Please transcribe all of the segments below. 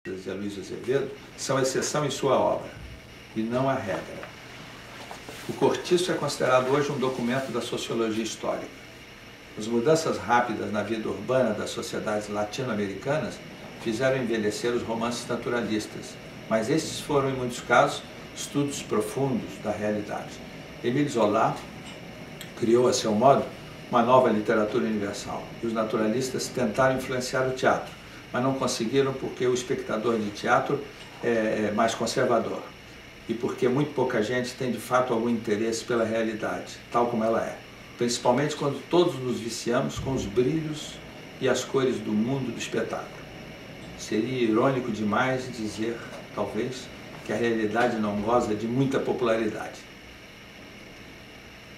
de Aloysio Azevedo são exceção em sua obra, e não a regra. O Cortiço é considerado hoje um documento da sociologia histórica. As mudanças rápidas na vida urbana das sociedades latino-americanas fizeram envelhecer os romances naturalistas, mas estes foram, em muitos casos, estudos profundos da realidade. Émile Zola criou, a seu modo, uma nova literatura universal, e os naturalistas tentaram influenciar o teatro, mas não conseguiram porque o espectador de teatro é mais conservador e porque muito pouca gente tem de fato algum interesse pela realidade, tal como ela é, principalmente quando todos nos viciamos com os brilhos e as cores do mundo do espetáculo. Seria irônico demais dizer, talvez, que a realidade não goza de muita popularidade.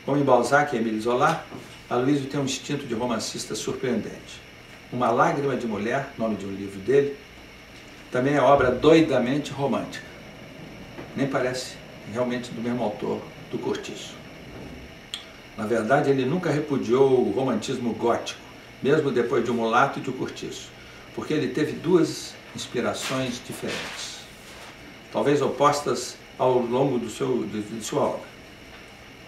Como em Balzac e Émile Zola, Aloysio tem um instinto de romancista surpreendente. Uma Lágrima de Mulher, nome de um livro dele, também é obra doidamente romântica. Nem parece realmente do mesmo autor do Cortiço. Na verdade, ele nunca repudiou o romantismo gótico, mesmo depois de O Mulato e de O Cortiço, porque ele teve duas inspirações diferentes, talvez opostas ao longo de sua obra.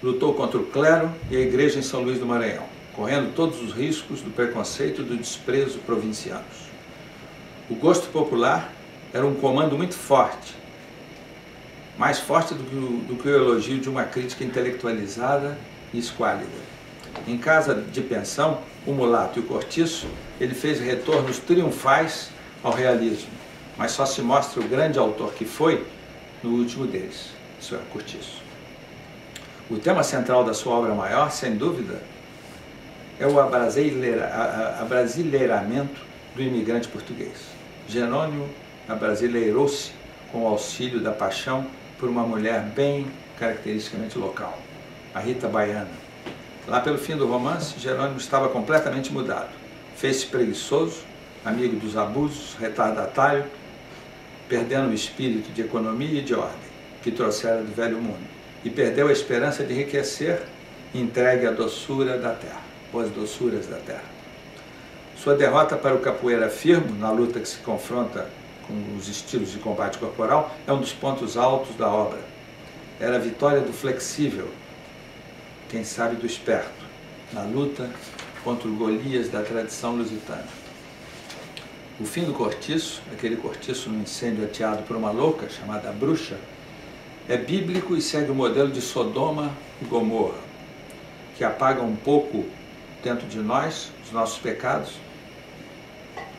Lutou contra o clero e a igreja em São Luís do Maranhão, correndo todos os riscos do preconceito e do desprezo provincianos. O gosto popular era um comando muito forte, mais forte do que o elogio de uma crítica intelectualizada e esquálida. Em Casa de Pensão, O Mulato e O Cortiço, ele fez retornos triunfais ao realismo, mas só se mostra o grande autor que foi no último deles, isso é, Cortiço. O tema central da sua obra maior, sem dúvida, é o abrasileiramento do imigrante português. Jerônimo abrasileirou-se com o auxílio da paixão por uma mulher bem caracteristicamente local, a Rita Baiana. Lá pelo fim do romance, Jerônimo estava completamente mudado. Fez-se preguiçoso, amigo dos abusos, retardatário, perdendo o espírito de economia e de ordem que trouxera do velho mundo, e perdeu a esperança de enriquecer, entregue à doçura da terra, ou às doçuras da terra. Sua derrota para o capoeira firmo, na luta que se confronta com os estilos de combate corporal, é um dos pontos altos da obra. Era a vitória do flexível, quem sabe do esperto, na luta contra o Golias da tradição lusitana. O fim do Cortiço, aquele Cortiço no incêndio ateado por uma louca chamada Bruxa, é bíblico e segue o modelo de Sodoma e Gomorra, que apaga um pouco dentro de nós os nossos pecados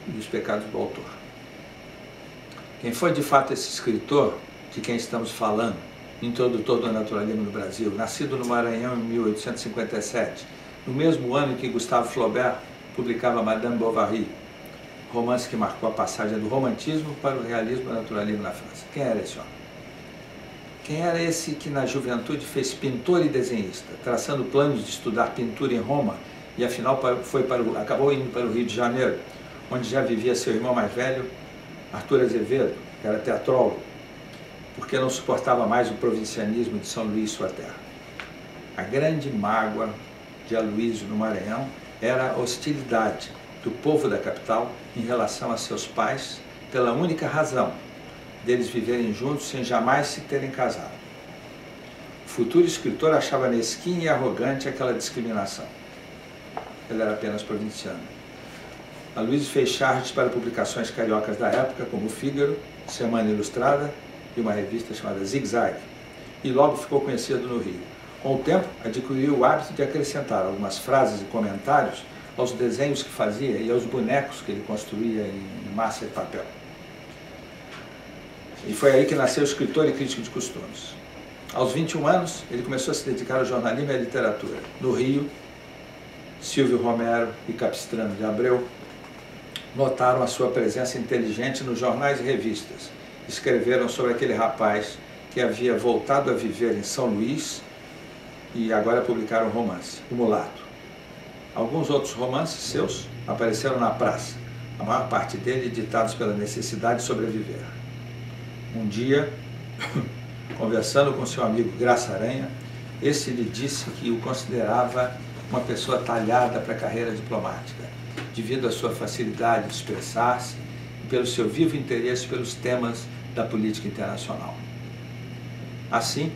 e os pecados do autor. Quem foi de fato esse escritor de quem estamos falando, introdutor do naturalismo no Brasil, nascido no Maranhão em 1857, no mesmo ano em que Gustave Flaubert publicava Madame Bovary, romance que marcou a passagem do romantismo para o realismo e naturalismo na França? Quem era esse homem? Quem era esse que na juventude fez pintor e desenhista, traçando planos de estudar pintura em Roma e afinal acabou indo para o Rio de Janeiro, onde já vivia seu irmão mais velho, Arthur Azevedo, que era teatrólogo, porque não suportava mais o provincianismo de São Luís, sua terra. A grande mágoa de Aloysio no Maranhão era a hostilidade do povo da capital em relação a seus pais, pela única razão deles viverem juntos sem jamais se terem casado. O futuro escritor achava mesquinha e arrogante aquela discriminação. Ele era apenas provinciano. Aloysio fez charges para publicações cariocas da época, como o Fígaro, Semana Ilustrada e uma revista chamada Zig Zag, e logo ficou conhecido no Rio. Com o tempo, adquiriu o hábito de acrescentar algumas frases e comentários aos desenhos que fazia e aos bonecos que ele construía em massa de papel. E foi aí que nasceu o escritor e crítico de costumes. Aos 21 anos, ele começou a se dedicar ao jornalismo e à literatura. No Rio, Silvio Romero e Capistrano de Abreu notaram a sua presença inteligente nos jornais e revistas. Escreveram sobre aquele rapaz que havia voltado a viver em São Luís e agora publicaram um romance, O Mulato. Alguns outros romances seus apareceram na praça, a maior parte deles ditados pela necessidade de sobreviver. Um dia, conversando com seu amigo Graça Aranha, esse lhe disse que o considerava uma pessoa talhada para a carreira diplomática, devido à sua facilidade de expressar-se e pelo seu vivo interesse pelos temas da política internacional. Assim,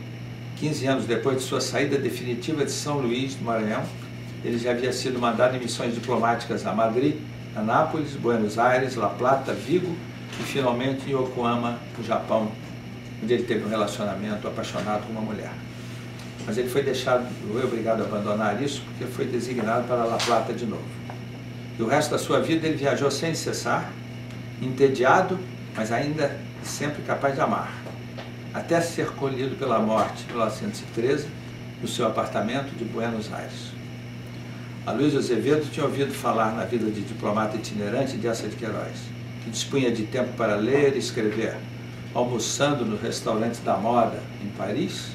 15 anos depois de sua saída definitiva de São Luís do Maranhão, ele já havia sido mandado em missões diplomáticas a Madrid, Anápolis, Buenos Aires, La Plata, Vigo e finalmente em Yokohama, no Japão, onde ele teve um relacionamento apaixonado com uma mulher. Mas ele foi obrigado a abandonar isso porque foi designado para La Plata de novo. E o resto da sua vida ele viajou sem cessar, entediado, mas ainda sempre capaz de amar, até ser colhido pela morte em 1913 no seu apartamento de Buenos Aires. Aloysio Azevedo tinha ouvido falar na vida de diplomata itinerante de Eça de Queiroz, que dispunha de tempo para ler e escrever, almoçando nos restaurantes da moda em Paris,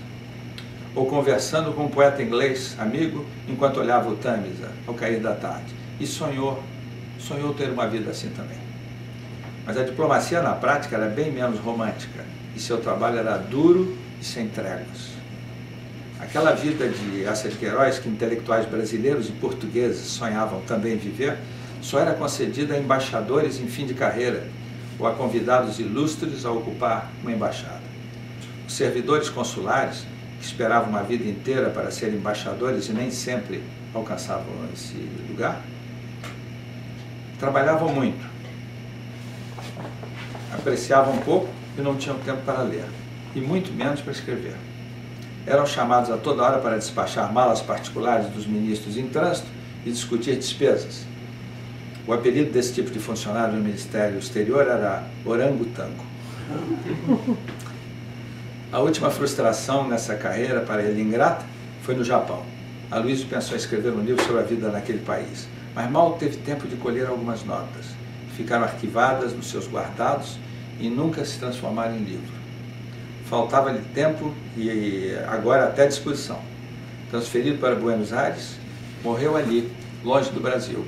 ou conversando com um poeta inglês, amigo, enquanto olhava o Tâmisa ao cair da tarde. E sonhou ter uma vida assim também. Mas a diplomacia na prática era bem menos romântica, e seu trabalho era duro e sem tréguas. Aquela vida de Eça de Queiroz, que intelectuais brasileiros e portugueses sonhavam também viver, só era concedida a embaixadores em fim de carreira, ou a convidados ilustres a ocupar uma embaixada. Os servidores consulares, que esperavam uma vida inteira para serem embaixadores e nem sempre alcançavam esse lugar, trabalhavam muito, apreciavam pouco e não tinham tempo para ler, e muito menos para escrever. Eram chamados a toda hora para despachar malas particulares dos ministros em trânsito e discutir despesas. O apelido desse tipo de funcionário no Ministério Exterior era orangotango. A última frustração nessa carreira para ele ingrata foi no Japão. Aloysio pensou em escrever um livro sobre a vida naquele país, mas mal teve tempo de colher algumas notas. Ficaram arquivadas nos seus guardados e nunca se transformaram em livro. Faltava-lhe tempo e agora até disposição. Transferido para Buenos Aires, morreu ali, longe do Brasil.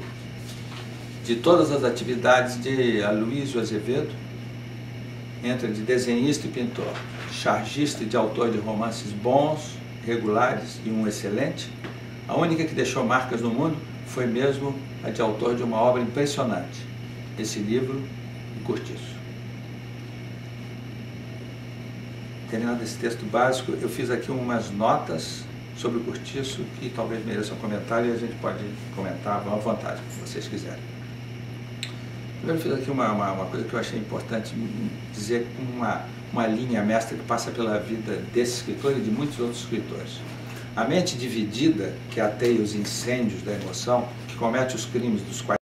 De todas as atividades de Aloysio Azevedo, entre de desenhista e pintor, chargista e de autor de romances bons, regulares e um excelente, a única que deixou marcas no mundo foi mesmo a de autor de uma obra impressionante, esse livro, O Cortiço. Terminado esse texto básico, eu fiz aqui umas notas sobre o Cortiço que talvez mereçam comentário e a gente pode comentar à vontade, se vocês quiserem. Primeiro, eu fiz aqui uma coisa que eu achei importante dizer, uma linha mestra que passa pela vida desse escritor e de muitos outros escritores. A mente dividida, que ateia os incêndios da emoção, que comete os crimes dos quais